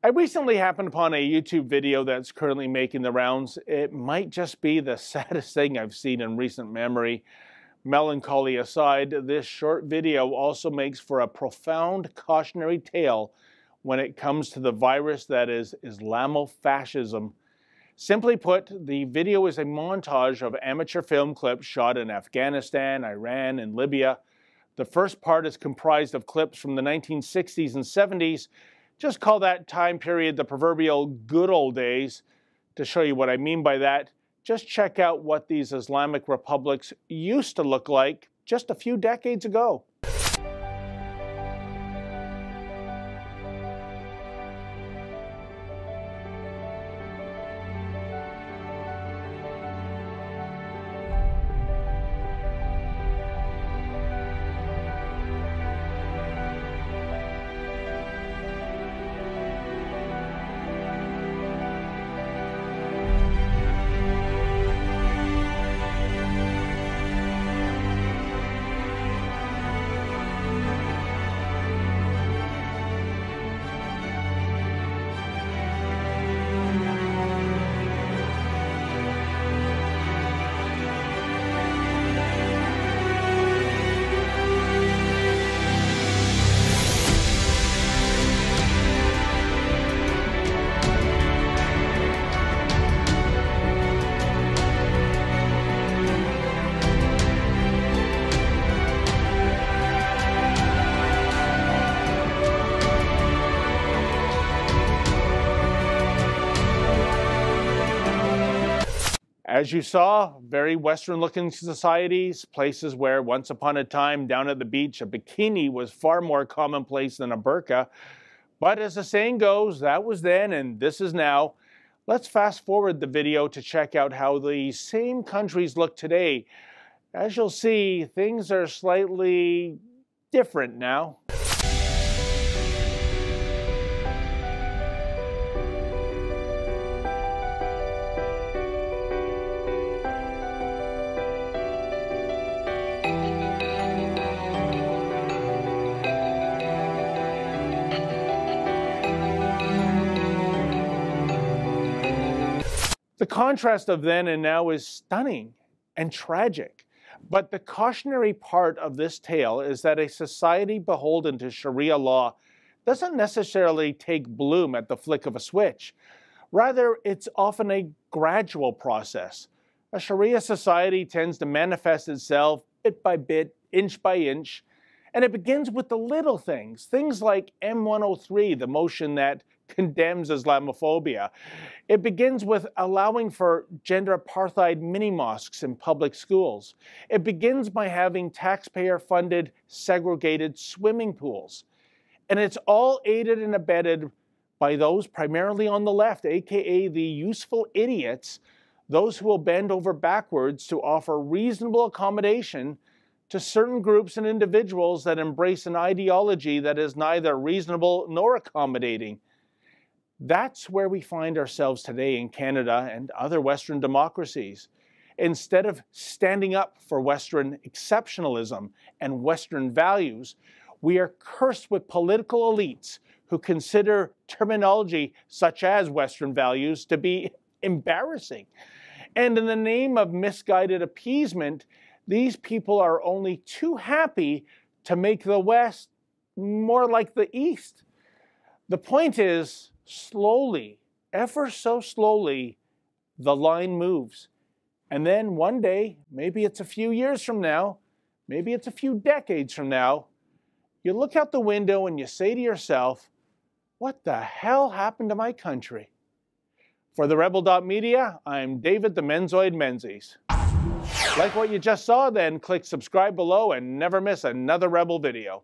I recently happened upon a YouTube video that's currently making the rounds. It might just be the saddest thing I've seen in recent memory. Melancholy aside, this short video also makes for a profound cautionary tale when it comes to the virus that is Islamofascism. Simply put, the video is a montage of amateur film clips shot in Afghanistan, Iran, and Libya. The first part is comprised of clips from the 1960s and 70s. Just call that time period the proverbial good old days. To show you what I mean by that, just check out what these Islamic republics used to look like just a few decades ago. As you saw, very Western-looking societies, places where once upon a time down at the beach a bikini was far more commonplace than a burqa. But as the saying goes, that was then and this is now. Let's fast forward the video to check out how these same countries look today. As you'll see, things are slightly different now. The contrast of then and now is stunning and tragic. But the cautionary part of this tale is that a society beholden to Sharia law doesn't necessarily take bloom at the flick of a switch. Rather, it's often a gradual process. A Sharia society tends to manifest itself bit by bit, inch by inch, and it begins with the little things. Things like M103, the motion that condemns Islamophobia. It begins with allowing for gender apartheid mini-mosques in public schools. It begins by having taxpayer-funded segregated swimming pools. And it's all aided and abetted by those primarily on the left, aka the useful idiots, those who will bend over backwards to offer reasonable accommodation to certain groups and individuals that embrace an ideology that is neither reasonable nor accommodating. That's where we find ourselves today in Canada and other Western democracies. Instead of standing up for Western exceptionalism and Western values, we are cursed with political elites who consider terminology such as Western values to be embarrassing. And in the name of misguided appeasement, these people are only too happy to make the West more like the East. The point is, slowly, ever so slowly, the line moves. And then one day, maybe it's a few years from now, maybe it's a few decades from now, you look out the window and you say to yourself, what the hell happened to my country? For the Rebel.media, I'm David the Menzoid Menzies. Like what you just saw, then click subscribe below and never miss another Rebel video.